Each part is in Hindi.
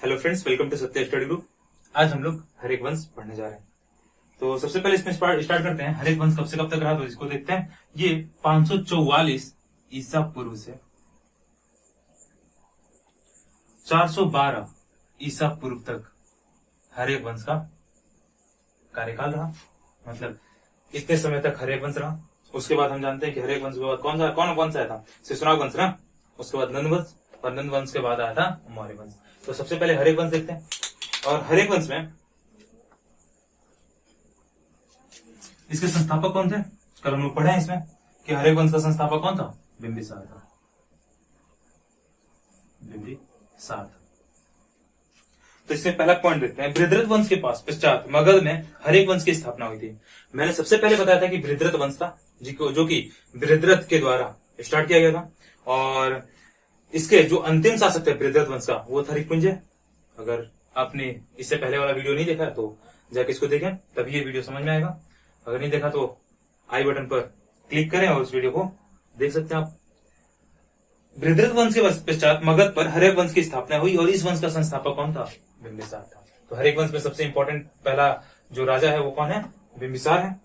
हेलो फ्रेंड्स, वेलकम टू सत्य स्टडी ग्रुप। आज हम लोग हरेक वंश पढ़ने जा रहे हैं। तो सबसे पहले इसमें स्टार्ट करते हैं। हरेक वंश कब से कब तक रहा, तो इसको देखते हैं। ये 544 ईसा पूर्व से 412 ईसा पूर्व तक हरेक वंश का कार्यकाल रहा। मतलब इतने समय तक हरेक वंश रहा। उसके बाद हम जानते हैं कि हरेक वंश के बाद कौन वंश आया था? शिशुनाग वंश ना। उसके बाद नंद वंश, और नंद वंश के बाद आया था मौर्य वंश। तो सबसे पहले हरेक वंश देखते हैं। और हरेक वंश में इसके संस्थापक कौन थे? कल हम लोग पढ़े हैं इसमें कि हरेक वंश का संस्थापक कौन था? बिंबिसार था। बिंबिसार। तो इसमें पहला पॉइंट देखते हैं। बृहद्रथ वंश के पश्चात मगध में हरेक वंश की स्थापना हुई थी। मैंने सबसे पहले बताया था कि बृहद्रथ वंश था, जो कि बृहद्रथ के द्वारा स्टार्ट किया गया था। और इसके जो अंतिम शासक थे बृहद्रथ वंश का, वो था रिपुंजय। अगर आपने इससे पहले वाला वीडियो नहीं देखा तो जाके इसको देखें, तभी ये वीडियो समझ में आएगा। अगर नहीं देखा तो आई बटन पर क्लिक करें और उस वीडियो को देख सकते हैं आप। बृहद्रथ वंश के पश्चात मगध पर हरेक वंश की स्थापना हुई और इस वंश का संस्थापक कौन था? बिंबिसार था। तो हरेक वंश में सबसे इंपॉर्टेंट पहला जो राजा है वो कौन है? बिंबिसार है।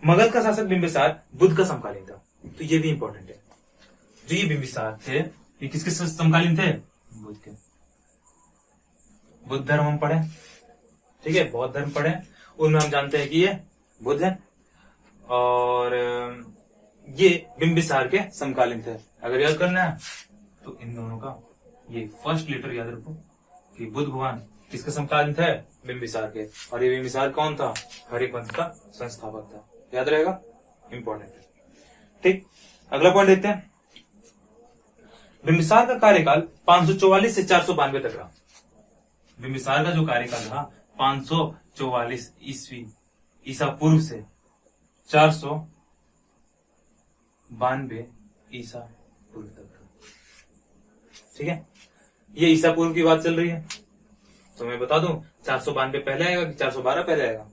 मगध का शासक बिंबिसार बुद्ध का समकालीन था। तो ये भी इंपॉर्टेंट है। जो ये बिंबिसार थे, ये किसके समकालीन थे? बुद्ध के। बुद्ध धर्म हम पढ़े, ठीक है, बौद्ध धर्म पढ़े, उनमें हम जानते हैं कि ये बुद्ध है और ये बिंबिसार के समकालीन थे। अगर याद करना है तो इन दोनों का ये फर्स्ट लेटर याद रखो कि बुद्ध भगवान किसके समकालीन थे? बिंबिसार के। और ये बिंबिसार कौन था? हरेक वंश का संस्थापक था। याद रहेगा, इंपॉर्टेंट है। ठीक, अगला पॉइंट देखते हैं। बिंबिसार का कार्यकाल 544 से 492 तक रहा। बिंबिसार का जो कार्यकाल रहा 544 ईसा पूर्व से 492 ईसा पूर्व तक। ठीक है, ये ईसा पूर्व की बात चल रही है। तो मैं बता दूं 492 पहले आएगा कि 412 पहले आएगा?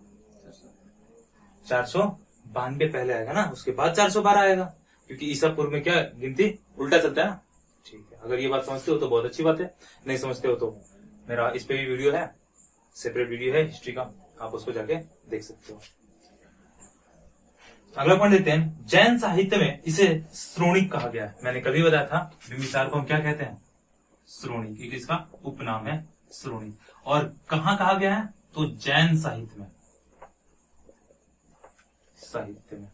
492 पहले आएगा ना, उसके बाद 412 आएगा, क्योंकि ईसा पूर्व में क्या गिनती उल्टा चलता है ना। ठीक है, अगर ये बात समझते हो तो बहुत अच्छी बात है, नहीं समझते हो तो मेरा इस पे भी वीडियो है, सेपरेट वीडियो है हिस्ट्री का, आप उसको जाके देख सकते हो। अगला पॉइंट देते हैं। जैन साहित्य में इसे श्रोणिक कहा गया है। मैंने कभी बताया था बिंबिसार को हम क्या कहते हैं? श्रोणिक, क्योंकि इसका उपनाम है श्रोणिक। और कहां कहा गया है? तो जैन साहित्य में।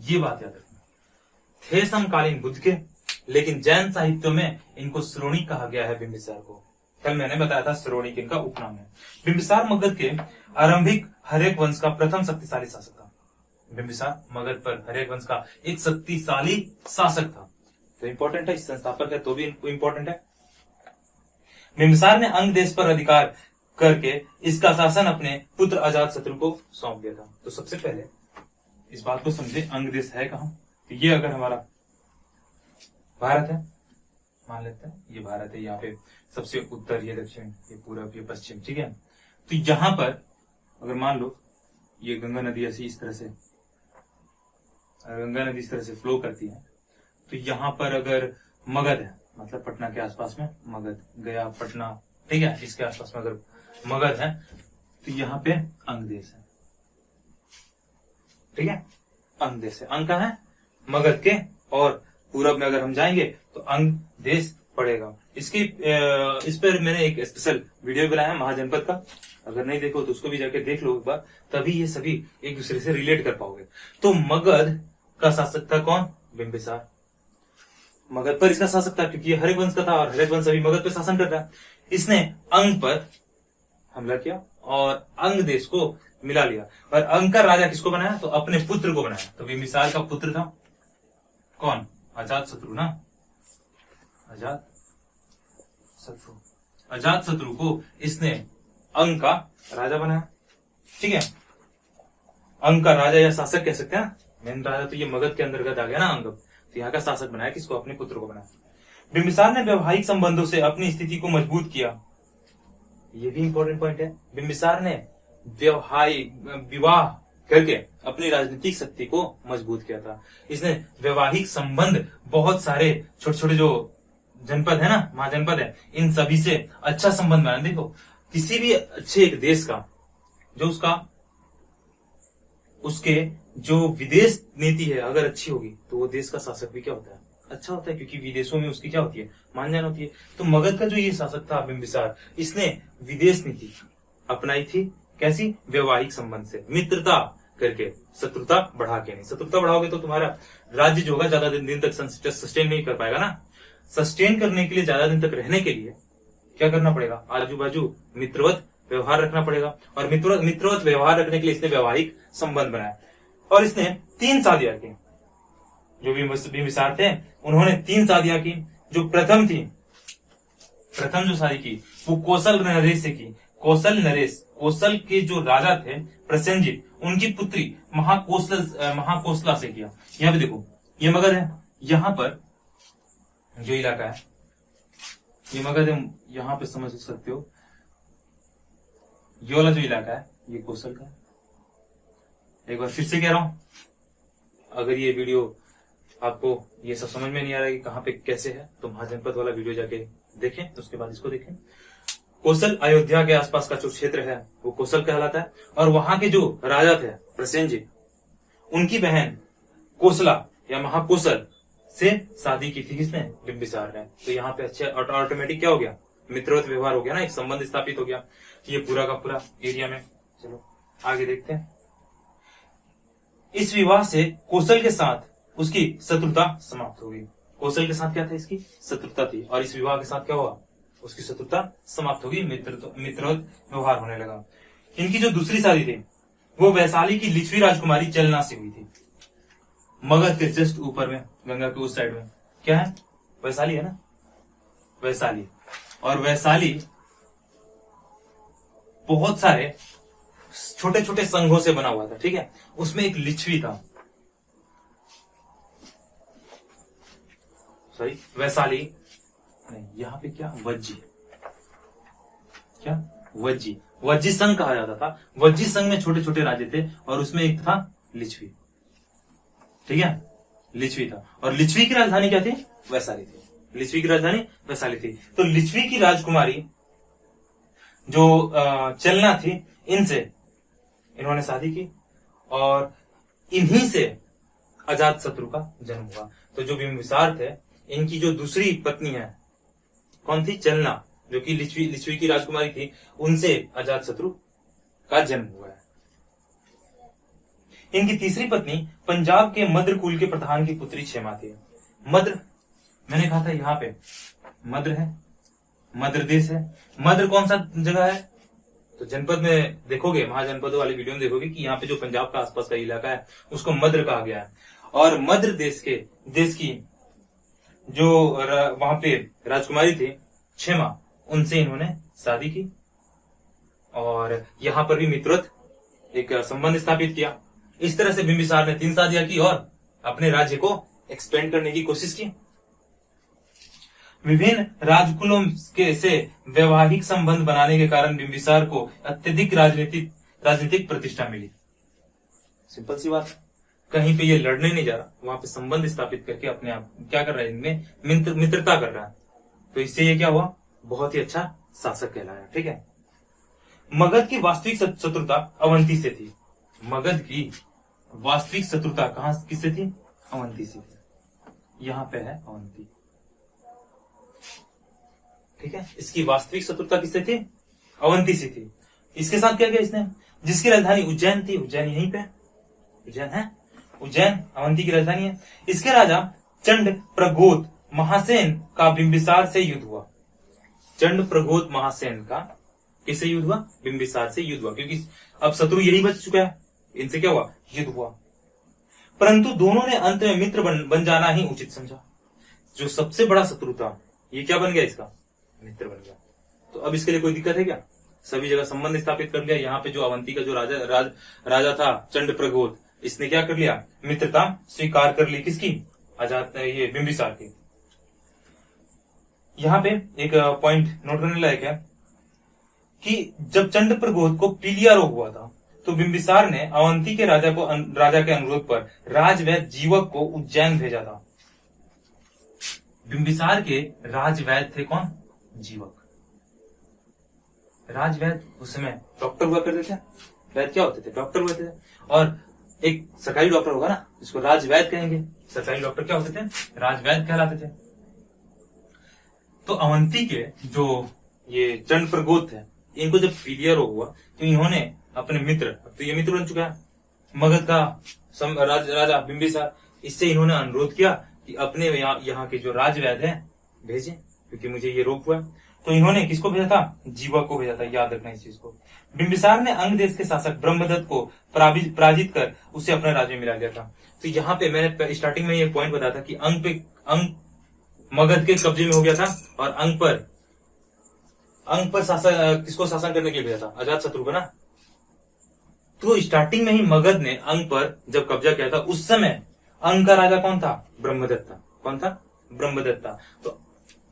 ये बात याद रखना। थे समकालीन बुद्ध के, लेकिन जैन साहित्यों में इनको श्रोणिक कहा गया है बिंबिसार को। कल मैंने बताया था श्रोणिक इनका उपनाम है। बिंबिसार मगध के आरंभिक हरेक वंश का प्रथम शक्तिशाली शासक था। बिंबिसार मगध पर हरेक वंश का एक शक्तिशाली शासक था। तो इंपॉर्टेंट है, इस संस्थापक है तो भी इंपॉर्टेंट है। बिंबिसार ने अंग देश पर अधिकार करके इसका शासन अपने पुत्र अजातशत्रु को सौंप दिया था। तो सबसे पहले इस बात को समझे, अंग देश है कहां? तो ये अगर हमारा भारत है, मान लेते हैं ये भारत है, यहाँ पे सबसे उत्तर, ये दक्षिण, ये पूरब, ये पश्चिम, ठीक है। तो यहां पर अगर मान लो ये गंगा नदी ऐसी इस तरह से, गंगा नदी इस तरह से फ्लो करती है, तो यहां पर अगर मगध है, मतलब पटना के आसपास में मगध, गया, पटना, ठीक है, इसके आसपास में अगर मगध है तो यहाँ पे अंग देश है। ठीक है, अंग देश है। अंग कहाँ है? मगध के। और पूरब में अगर हम जाएंगे तो अंग देश पड़ेगा। इसकी इस पर मैंने एक स्पेशल वीडियो बनाया है महाजनपद का, अगर नहीं देखो तो उसको भी जाके देख लो एक बार, तभी ये सभी एक दूसरे से रिलेट कर पाओगे। तो मगध का शासक था कौन? बिंबिसार। मगध पर इसका शासक था क्योंकि ये हरेक वंश का था और हरेक वंश अभी मगध पे शासन कर रहा है। इसने अंग पर हमला किया और अंग देश को मिला लिया। और अंग का राजा किसको बनाया? तो अपने पुत्र को बनाया। तो बिंबिसार का पुत्र था कौन? अजातशत्रु ना। अजातशत्रु को इसने अंग का राजा बनाया। ठीक है, अंग का राजा या शासक कह सकते हैं। मेन राजा तो ये मगध के अंतर्गत आ गया ना अंग। तो यहाँ का शासक बनाया, किसको? अपने पुत्र को बनाया। बिंबिसार ने वैवाहिक संबंधों से अपनी स्थिति को मजबूत किया। ये भी इंपॉर्टेंट पॉइंट है। बिंबिसार ने विवाह करके अपनी राजनीतिक शक्ति को मजबूत किया था। इसने वैवाहिक संबंध बहुत सारे छोटे छोटे जो जनपद है ना, महाजनपद है, इन सभी से अच्छा संबंध बनाना। देखो किसी भी अच्छे एक देश का जो उसके जो विदेश नीति है अगर अच्छी होगी तो वो देश का शासक भी क्या होता है, अच्छा होता है, क्योंकि विदेशों में उसकी क्या होती है, मान जान होती है। तो मगध का जो ये शासक था बिंबिसार, इसने विदेश नीति अपनाई थी। कैसी? वैवाहिक संबंध से, मित्रता करके, शत्रुता बढ़ा के नहीं। शत्रुता बढ़ाओगे तो तुम्हारा राज्य जो होगा ज्यादा दिन तक सस्टेन नहीं कर पाएगा ना। सस्टेन करने के लिए, ज्यादा दिन तक रहने के लिए क्या करना पड़ेगा, आजू बाजू मित्रवत व्यवहार रखना पड़ेगा। और मित्रवत व्यवहार रखने के लिए इसने वैवाहिक संबंध बनाया। और इसने 3 शादियां की। जो भी बिंबिसार थे उन्होंने 3 शादियां की। जो प्रथम जो शादी की वो कौशल नरेश से की। कौशल के जो राजा थे प्रसेनजित, उनकी पुत्री महाकोसला से किया। यहाँ पे देखो ये मगध है, यहाँ पर जो इलाका है ये मगध है, यहाँ पे समझ सकते हो। ये वाला जो इलाका है ये कौशल का है। एक बार फिर से कह रहा हूं, अगर ये वीडियो आपको ये सब समझ में नहीं आ रहा है कि कहाँ पे कैसे है, तो महाजनपद वाला वीडियो जाके देखें, उसके बाद इसको देखें। कौशल अयोध्या के आसपास का जो क्षेत्र है वो कौशल कहलाता है। और वहां के जो राजा थे प्रसेनजित, उनकी बहन कोसला या महाकोशल से शादी की थी किसने, बिंबिसार ने। तो यहाँ पे अच्छे ऑटोमेटिक क्या हो गया, मित्रवत व्यवहार हो गया ना, एक संबंध स्थापित हो गया। ये पूरा का पूरा एरिया में। चलो आगे देखते हैं। इस विवाह से कौशल के साथ उसकी शत्रुता समाप्त हो गई। कौशल के साथ क्या था, इसकी शत्रुता थी, और इस विवाह के साथ क्या हुआ, उसकी शत्रुता समाप्त हो गई, मित्रवत व्यवहार होने लगा। इनकी जो दूसरी शादी थी वो वैशाली की लिच्छवी राजकुमारी चलना से हुई थी। मगध के जस्ट ऊपर में, गंगा के उस साइड में क्या है, वैशाली है ना, वैशाली। और वैशाली बहुत सारे छोटे छोटे संघों से बना हुआ था, ठीक है। उसमें एक लिच्छवी था, सॉरी वैशाली नहीं, यहाँ पे क्या, वज्जी संघ कहा जाता था। वज्जी संघ में छोटे छोटे राज्य थे और उसमें एक था लिच्छवी, ठीक है, लिच्छवी था। और लिच्छवी की राजधानी क्या थी, वैशाली थी। लिच्छवी की राजधानी वैशाली थी। तो लिच्छवी की राजकुमारी जो चलना थी, इनसे इन्होंने शादी की और इन्हीं से अजात शत्रु का जन्म हुआ। तो जो बिंबिसार थे, इनकी जो दूसरी पत्नी है कौन थी, चलना, जो कि लिच्छवी की राजकुमारी थी, उनसे अजात शत्रु का जन्म हुआ है। इनकी तीसरी पत्नी पंजाब के मद्र कुल के प्रधान की पुत्री क्षेमा थी। मद्र, मैंने कहा था यहाँ पे मद्र है, मद्र देश है। मद्र कौन सा जगह है, तो जनपद में देखोगे, महाजनपदों वाली वीडियो में देखोगे कि यहाँ पे जो पंजाब का आसपास का इलाका है उसको मद्र कहा गया है। और मद्र देश की जो वहां पे राजकुमारी थी क्षेमा, उनसे इन्होंने शादी की और यहाँ पर भी मित्रवत एक संबंध स्थापित किया। इस तरह से बिंबिसार ने 3 शादियां की और अपने राज्य को एक्सपेंड करने की कोशिश की। विभिन्न राजकुलों के से वैवाहिक संबंध बनाने के कारण बिंबिसार को अत्यधिक राजनीतिक प्रतिष्ठा मिली। सिंपल सी बात, कहीं पे ये लड़ने नहीं जा रहा, वहां पे संबंध स्थापित करके अपने आप क्या कर रहा है, इनमें मित्रता कर रहा है। तो इससे ये क्या हुआ, बहुत ही अच्छा शासक कहलाया, ठीक है। मगध की वास्तविक शत्रुता अवंती से थी। मगध की वास्तविक शत्रुता कहां किससे थी, अवंती से थी। यहां पे है अवंती, ठीक है। इसकी वास्तविक शत्रुता किससे थी, अवंती से थी। इसके साथ क्या किया इसने, जिसकी राजधानी उज्जैन थी, उज्जैन यहीं पे, उज्जैन है, उज्जैन अवंती की राजधानी है। इसके राजा चंड प्रगोत महासेन का बिंबिसार से युद्ध हुआ। चंड प्रगोत महासेन का किससे युद्ध हुआ, बिंबिसार से युद्ध हुआ, क्योंकि अब शत्रु यही बच चुका है, इनसे क्या हुआ, युद्ध हुआ। परंतु दोनों ने अंत में मित्र बन जाना ही उचित समझा। जो सबसे बड़ा शत्रु था ये क्या बन गया, इसका मित्र बन गया। तो अब इसके लिए कोई दिक्कत है क्या, सभी जगह संबंध स्थापित कर लिया। यहाँ पे जो अवंती का जो राजा था चंड प्रगोत, इसने क्या कर लिया, मित्रता स्वीकार कर ली, किसकी, ये बिंबिसार की। यहाँ पे एक पॉइंट नोट करने लायक है कि जब चंड प्रगोत को पीलिया रोग हुआ था तो बिंबिसार ने अवंती के राजा के अनुरोध पर राजवैद्य जीवक को उज्जैन भेजा था। बिंबिसार के राजवैद्य थे कौन? जीवक। राजवैद्य उस समय डॉक्टर हुआ करते थे। वैद्य क्या होते थे? डॉक्टर हुए थे। और एक सरकारी डॉक्टर होगा ना, जिसको राजवैद्य कहेंगे। सरकारी डॉक्टर क्या होते थे? राजवैद्य कहलाते थे। तो अवंती के जो ये चंड प्रगोत थे, इनको जब पीलिया रोग हुआ तो इन्होंने अपने मित्र, तो ये मित्र बन चुका है मगध का राजा बिंबिसार, इससे इन्होंने अनुरोध किया कि अपने यहाँ के जो राजवैद्य हैं भेजें, क्योंकि मुझे ये रोग हुआ है। तो इन्होंने किसको भेजा था? जीवक को भेजा था। याद रखना इस चीज को। बिंबिसार ने अंग देश के शासक ब्रह्मदत्त को पराजित कर उसे अपने राज्य में मिला लिया था। तो यहाँ पे मैंने स्टार्टिंग में ये पॉइंट बताया था कि अंग मगध के कब्जे में हो गया था, और अंग पर शासन किसको शासन करने के लिए भेजा था? अजातशत्रु को ना। तो स्टार्टिंग में ही मगध ने अंग पर जब कब्जा किया था, उस समय अंग का राजा कौन था? ब्रह्मदत्त था। कौन था? ब्रह्मदत्त था। तो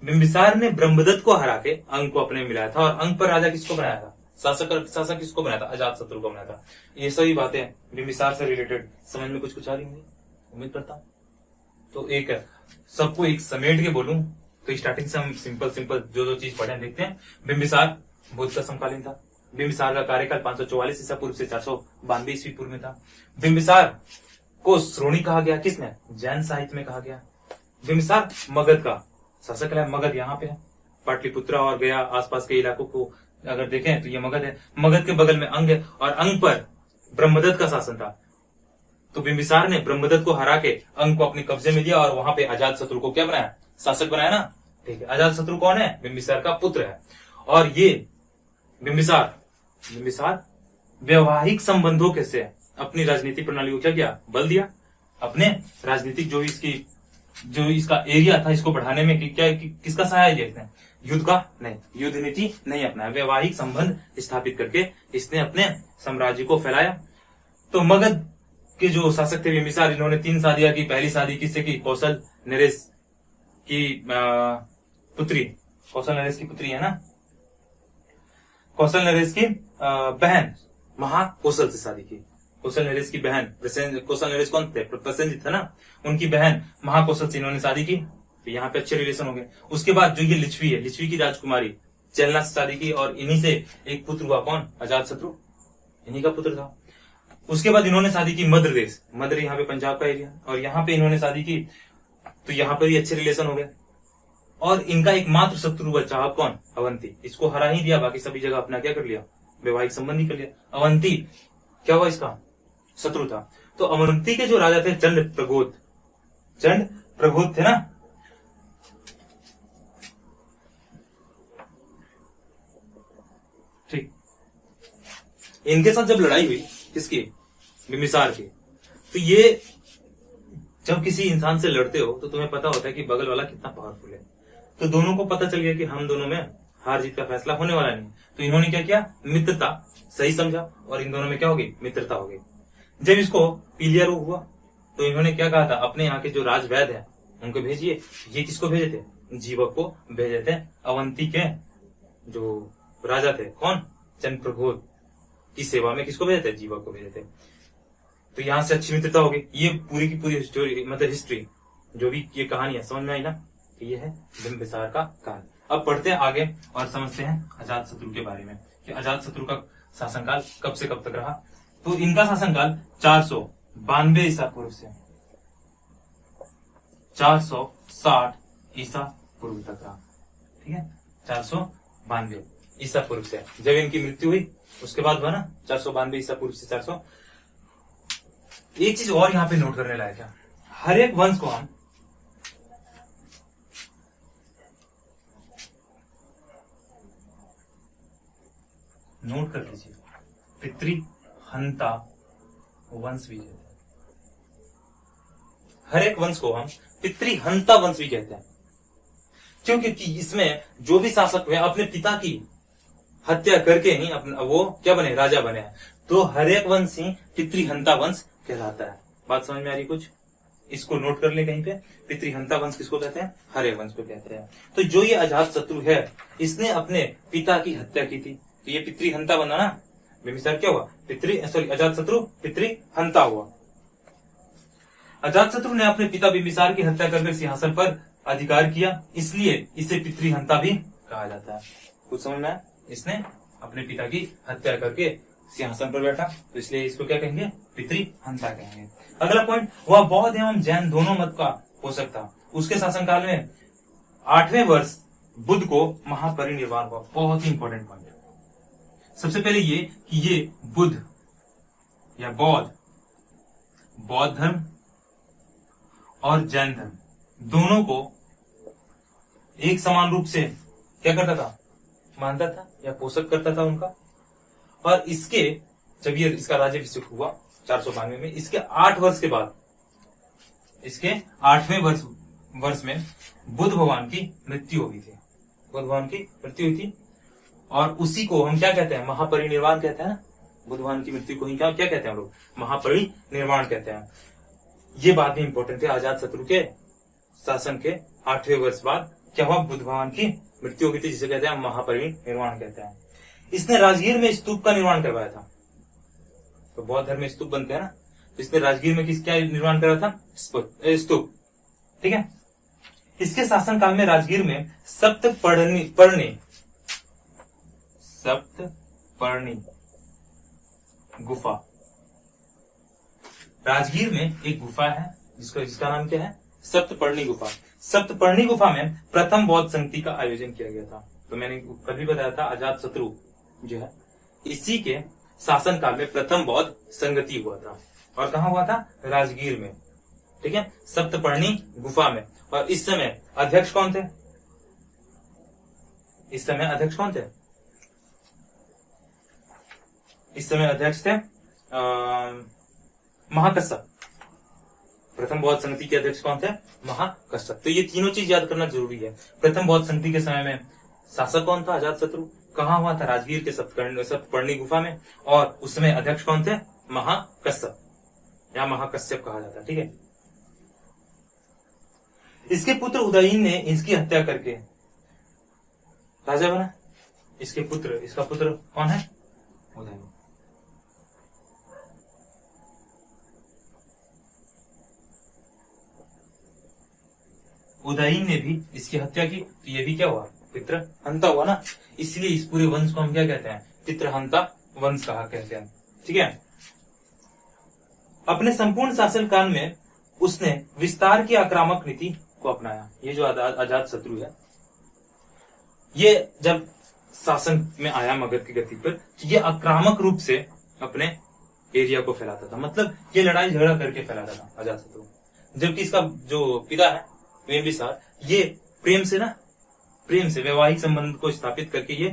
बिंबिसार ने ब्रह्मदत्त को हरा के अंग को अपने मिलाया था, और अंग पर राजा किसको बनाया था? शासक किसको बनाया था? अजातशत्रु को बनाया था। ये सभी बातें बिंबिसार से रिलेटेड समझ में कुछ आ रही होंगी, उम्मीद करता हूं। तो एक सबको एक समेट के बोलूं तो स्टार्टिंग से हम सिंपल जो चीज पढ़े देखते हैं। बिंबिसार बुद्ध का समकालीन था। बिंबिसार का कार्यकाल 544 ईसा पूर्व से 492 ईस्वी पूर्व में था। बिंबिसार को श्रोणी कहा गया। किसने? जैन साहित्य में कहा गया। बिंबिसार मगध का शासक है। मगध यहाँ पे है, पाटलिपुत्रा और गया आसपास के इलाकों को अगर देखें तो ये मगध है। मगध के बगल में अंग है, और अंग पर ब्रह्मदत्त का शासन था। तो बिंबिसार ने ब्रह्मदत्त को हरा के अंग को अपने कब्जे में लिया, और वहां पे अजातशत्रु को क्या बनाया? शासक बनाया ना। ठीक है। अजातशत्रु कौन है? बिंबिसार का पुत्र है। और ये बिंबिसार वैवाहिक संबंधों के से अपनी राजनीतिक प्रणाली को क्या किया? बल दिया। अपने राजनीतिक जो इसका एरिया था, इसको बढ़ाने में किसका सहाय लिया इसने? युद्ध का नहीं, युद्ध नीति नहीं अपनाया। वैवाहिक संबंध स्थापित करके इसने अपने साम्राज्य को फैलाया। तो मगध के जो शासक थे बिंबिसार, इन्होंने 3 शादियां की। पहली शादी किससे की? कौशल नरेश की पुत्री। कौशल नरेश की पुत्री है ना। कौशल नरेश की बहन महाकौशल से शादी की। कौशल नरेश की बहन कौशल नरेश कौन थे? प्रसेनजित था ना, उनकी बहन महाकौशल से इन्होंने शादी की। तो यहाँ पे अच्छे रिलेशन हो गए। उसके बाद जो ये लिच्छवी है, लिच्छवी की राजकुमारी चलना से शादी की, और इन्हीं से एक पुत्र हुआ। कौन? अजातशत्रु, इन्हीं का पुत्र था। उसके बाद इन्होंने शादी की मद्र देश, मद्र यहाँ पे पंजाब का एरिया, और यहाँ पे इन्होंने शादी की। तो यहाँ पर भी अच्छे रिलेशन हो गए। और इनका एकमात्र शत्रु बचा कौन? अवंती। इसको हरा ही दिया, बाकी सभी जगह अपना क्या कर लिया? वैवाहिक संबंध ही कर लिया। अवंती क्या हुआ? इसका शत्रु था। तो अवंती के जो राजा थे चंड प्रगोत थे ना। ठीक। इनके साथ जब लड़ाई हुई, किसकी? बिंबिसार की। तो ये जब किसी इंसान से लड़ते हो तो तुम्हें पता होता है कि बगल वाला कितना पावरफुल है। तो दोनों को पता चल गया कि हम दोनों में हार जीत का फैसला होने वाला नहीं। तो इन्होंने क्या किया? मित्रता सही समझा, और इन दोनों में क्या होगी? मित्रता होगी। जब इसको पीलिया रोग हुआ तो इन्होंने क्या कहा था? अपने यहाँ के जो राजवैद्य है उनको भेजिए। ये किसको भेजे थे? जीवक को भेजे थे। अवंती के जो राजा थे कौन? चंड प्रगोत की सेवा में किसको भेजे थे? जीवक को भेजे थे। तो यहां से अच्छी मित्रता होगी। ये पूरी की पूरी स्टोरी, मतलब हिस्ट्री, जो भी ये कहानी है, समझ में आई ना। तो ये है बिंबिसार का काल। अब पढ़ते हैं आगे और समझते हैं अजातशत्रु के बारे में कि अजातशत्रु का शासनकाल कब से कब तक रहा। तो इनका शासनकाल 492 ईसा पूर्व से 460 ईसा पूर्व तक रहा। ठीक है, 492 ईसा पूर्व से जब इनकी मृत्यु हुई, उसके बाद हुआ ना 492 ईसा पूर्व से 400। एक चीज और यहां पे नोट करने लायक है, हर एक वंश को हम नोट कर लीजिए, पितृहंता वंश भी कहते हैं। हर एक वंश को हम पितृहंता वंश भी कहते हैं। क्यों? क्योंकि इसमें जो भी शासक हुए अपने पिता की हत्या करके ही अपना वो क्या बने? राजा बने। तो हर एक वंश ही पितृहंता वंश कहलाता है। बात समझ में आ रही कुछ? इसको नोट कर ले कहीं पे। पितृहंता वंश किसको कहते हैं? हर एक वंश को कहते हैं। तो जो ये अजातशत्रु है, इसने अपने पिता की हत्या की थी, तो ये पितृहंता बना ना। बिंबिसार क्या हुआ? अजातशत्रु पितृहंता हुआ। अजातशत्रु ने अपने पिता बिंबिसार की हत्या करके सिंहासन पर अधिकार किया, इसलिए इसे पितृहंता भी कहा जाता है। कुछ समझ में आया? इसने अपने पिता की हत्या करके सिंहासन पर बैठा, तो इसलिए इसको क्या कहेंगे? पितृहंता कहेंगे। अगला पॉइंट, वह बौद्ध एवं जैन दोनों मत का पोषक था। उसके शासनकाल में 8वें वर्ष बुद्ध को महापरिनिर्वाण हुआ। बहुत ही इंपॉर्टेंट पॉइंट है। सबसे पहले ये कि ये बुद्ध या बौद्ध धर्म और जैन धर्म दोनों को एक समान रूप से क्या करता था? मानता था या पोषक करता था उनका। और इसके जब ये इसका राज्याभिषेक हुआ 492 में, इसके 8 वर्ष के बाद, इसके 8वें वर्ष में बुद्ध भगवान की मृत्यु हो गई थी। बुद्ध भगवान की मृत्यु हुई थी और उसी को हम क्या कहते हैं? महापरिनिर्वाण कहते हैं ना। बुद्ध भगवान की मृत्यु को ही क्या कहते हैं हम लोग? महापरिनिर्वाण कहते हैं। ये बात भी इंपॉर्टेंट है। अजात शत्रु के शासन के 8वें वर्ष बाद क्या हुआ? बुद्ध भगवान की मृत्यु हो गई थी, जिसे कहते हैं महापरिनिर्वाण कहते हैं। इसने राजगीर में स्तूप का निर्माण करवाया था। तो बौद्ध धर्म में स्तूप बनते हैं ना, तो इसने राजगीर में क्या निर्माण करा था? स्तूप। ठीक है। इसके शासनकाल में राजगीर में सप्तपर्णी गुफा, राजगीर में एक गुफा है जिसका नाम क्या है? सप्तपर्णी गुफा। सप्तपर्णी गुफा में प्रथम बौद्ध संगति का आयोजन किया गया था। तो मैंने कल भी बताया था, अजात शत्रु जो है इसी के शासनकाल में प्रथम बौद्ध संगति हुआ था। और कहाँ हुआ था? राजगीर में। ठीक है, सप्तपर्णी गुफा में। और इस समय अध्यक्ष कौन थे? इस समय अध्यक्ष थे महाकश्यप। प्रथम बौद्ध संगति के अध्यक्ष कौन थे? महाकश्यप। तो ये तीनों चीज याद करना जरूरी है। प्रथम बौद्ध संगति के समय में शासक कौन था? अजात शत्रु। कहाँ हुआ था? राजगीर के सप्तपर्णी गुफा में। और उस समय अध्यक्ष कौन थे? महाकश्यप या महाकश्यप कहा जाता है। ठीक है। इसके पुत्र उदयीन ने इसकी हत्या करके राजा बना। इसका पुत्र कौन है? उदयीन। उदयीन ने भी इसकी हत्या की, तो ये भी क्या हुआ? पितृहंता हुआ ना। इसलिए इस पूरे वंश को हम क्या कहते हैं? पितृहंता वंश कहा कहते हैं। ठीक है। अपने संपूर्ण शासनकाल में उसने विस्तार की आक्रामक नीति को अपनाया। ये जो अजात शत्रु है, ये जब शासन में आया मगध की गद्दी पर, तो ये आक्रामक रूप से अपने एरिया को फैलाता था। मतलब ये लड़ाई झगड़ा करके फैलाता था अजात शत्रु। जबकि इसका जो पिता है बिंबिसार, ये प्रेम से वैवाहिक संबंध को स्थापित करके ये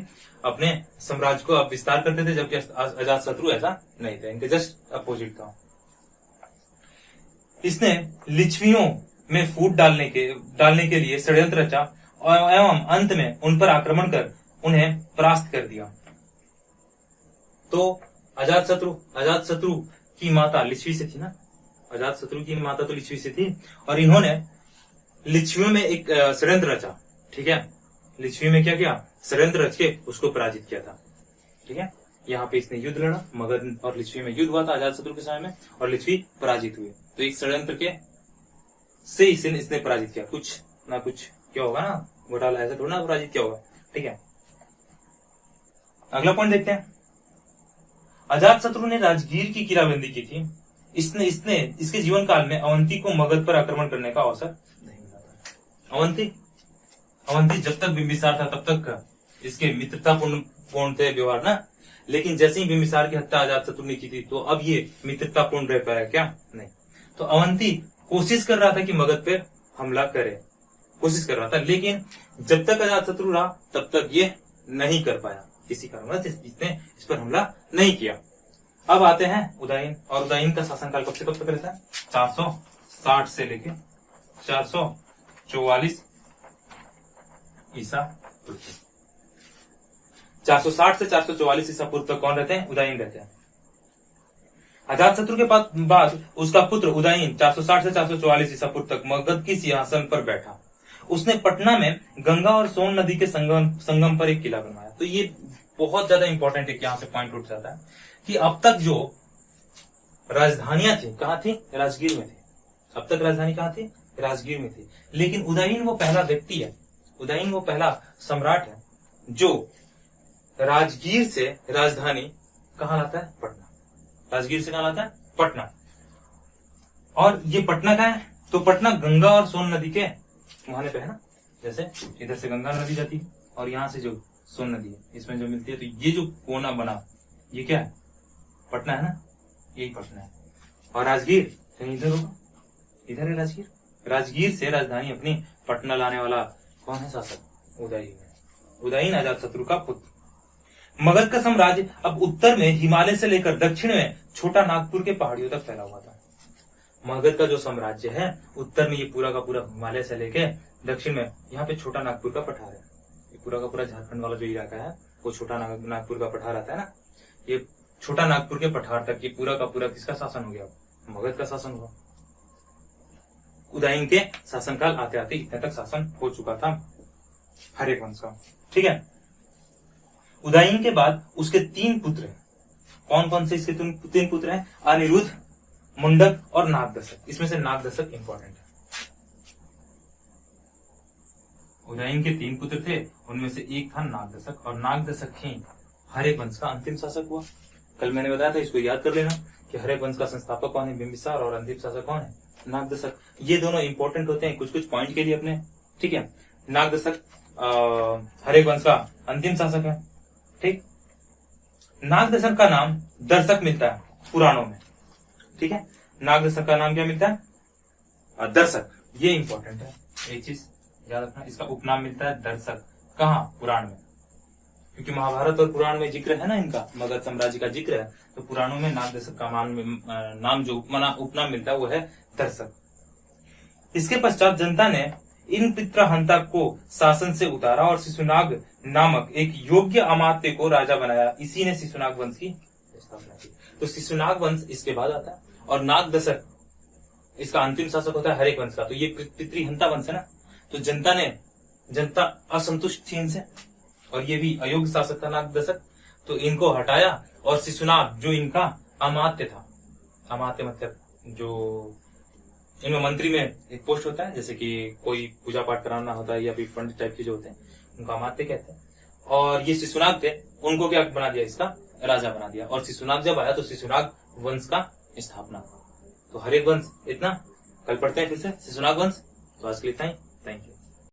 अपने साम्राज्य को अब विस्तार करते थे। जबकि अजात शत्रु ऐसा नहीं था, इनके जस्ट अपोजिट था। इसने लिच्छवियों में फूट डालने के लिए षड्यंत्र रचा एवं अंत में उन पर आक्रमण कर उन्हें परास्त कर दिया। तो अजात शत्रु की माता लिच्छवी से थी ना। अजात शत्रु की माता तो लिच्छवी से थी और इन्होंने लिच्छवियों में एक षड्यंत्र रचा। ठीक है। लिच्छवी में क्या किया? षड्यंत्र रच के उसको पराजित किया था। ठीक है। यहाँ पे इसने युद्ध लड़ा, मगध और लिच्छवी में युद्ध हुआ था अजात शत्रु के समय में, और लिच्छवी पराजित हुए। तो एक षड्यंत्र के से इसने पराजित किया। कुछ ना कुछ क्या होगा ना, घोटाला ऐसा थोड़ा ना पराजित किया होगा। ठीक है। अगला पॉइंट देखते हैं। अजात शत्रु ने राजगीर की किराबंदी की थी। इसने इसके जीवन काल में अवंती को मगध पर आक्रमण करने का अवसर नहीं मिला था। अवंती जब तक बिंबिसार था तब तक इसके मित्रतापूर्ण थे व्यवहार ना। लेकिन जैसे ही बिंबिसार की हत्या अजात शत्रु ने की थी, तो अब ये मित्रतापूर्ण रह पाया क्या? नहीं। तो अवंती कोशिश कर रहा था कि मगध पे हमला करे, कोशिश कर रहा था, लेकिन जब तक अजात शत्रु रहा तब तक ये नहीं कर पाया। किसी कारणवश इसने इस पर हमला नहीं किया। अब आते हैं उदयीन। और उदयीन का शासनकाल कब से कब तक रहता है? 460 से लेके 444 ईसा पूर्व। 460 से 444 ईसा पूर्व तक कौन रहते हैं? उदयीन रहते हैं। अजात शत्रु के बाद उसका पुत्र उदयीन 460 से 444 ईसा पूर्व तक मगध की सिंहासन पर बैठा। उसने पटना में गंगा और सोन नदी के संगम पर एक किला बनवाया। तो ये बहुत ज्यादा इंपॉर्टेंट है कि यहां से पॉइंट उठ जाता है कि अब तक जो राजधानियां थी, कहां थी? राजगीर में थी। अब तक राजधानी कहां थी? राजगीर में थे। लेकिन उदयीन वो पहला व्यक्ति है, उदयीन वो पहला सम्राट है जो राजगीर से राजधानी कहाँ लाता है? पटना। राजगीर से कहाँ लाता है? पटना। और ये पटना का है, तो पटना गंगा और सोन नदी के मुहाने पे है ना। जैसे इधर से गंगा नदी जाती है और यहाँ से जो सोन नदी है इसमें जो मिलती है, तो ये जो कोना बना ये क्या है? पटना है ना, यही पटना है। और राजगीर कहीं इधर होगा, इधर है राजगीर। राजगीर से राजधानी अपनी पटना लाने वाला कौन है शासक? उदयीन है। उदयीन अजातशत्रु का पुत्र। मगध का साम्राज्य अब उत्तर में हिमालय से लेकर दक्षिण में छोटा नागपुर के पहाड़ियों तक फैला हुआ था। मगध का जो साम्राज्य है उत्तर में ये पूरा का पूरा हिमालय से लेके दक्षिण में यहाँ पे छोटा नागपुर का पठार है। ये पूरा का पूरा झारखंड वाला जो इलाका है वो छोटा नागपुर का पठार आता है ना। ये छोटा नागपुर के पठार तक ये पूरा का पूरा किसका शासन हो गया? मगध का शासन हुआ। उदयीन के शासनकाल आते आते इतने तक शासन हो चुका था हर्यक वंश का। ठीक है। उदयीन के बाद उसके 3 पुत्र हैं। कौन कौन से इसके 3 पुत्र हैं? अनिरुद्ध, मुंडक और नागदशक। इसमें से नागदशक इंपॉर्टेंट है। उदयीन के 3 पुत्र थे, उनमें से एक था नागदशक, और नागदशक ही हर्यक वंश का अंतिम शासक हुआ। कल मैंने बताया था, इसको याद कर लेना कि हर्यक वंश का संस्थापक कौन है? बिंबिसार। और अंतिम शासक कौन है? नागदशक। ये दोनों इंपॉर्टेंट होते हैं कुछ कुछ पॉइंट के लिए अपने। ठीक है। नागदशक हर्यक वंश का अंतिम शासक है। ठीक। नागदशक का नाम दर्शक मिलता है पुराणों में। ठीक है। नागदशक का नाम क्या मिलता है? दर्शक। ये इंपॉर्टेंट है, एक चीज याद रखना। इसका उपनाम मिलता है दर्शक। कहाँ? पुराण में। क्योंकि महाभारत और पुराण में जिक्र है ना इनका, मगध साम्राज्य का जिक्र है, तो पुराणों में नागदशक का नाम जो उपनाम मिलता है वो है दर्शक। इसके पश्चात जनता ने इन पितृहंता को शासन से उतारा और शिशुनाग नामक एक योग्य अमात्य को राजा बनाया। इसी ने शिशुनाग वंश की स्थापना की। तो शिशुनाग वंश इसके बाद आता है, और नागदशक इसका अंतिम शासक होता है हर्यक वंश का। तो ये पितृहंता वंश है ना, तो जनता असंतुष्ट थी इनसे, और ये भी अयोग्य शासक था नागदशक, तो इनको हटाया। और शिशुनाग जो इनका अमात्य था, अमात्य मतलब जो इनमें मंत्री में एक पोस्ट होता है, जैसे कि कोई पूजा पाठ कराना होता है या फिर पंडित टाइप के जो होते हैं, उनको अमात्य कहते हैं। और ये शिशुनाग थे, उनको क्या बना दिया? इसका राजा बना दिया। और शिशुनाग जब आया तो शिशुनाग वंश का स्थापना हुआ। तो हर्यक वंश इतना, कल पढ़ते हैं फिर से शिशुनाग वंश। तो आज के लिए इतना ही। Thank you.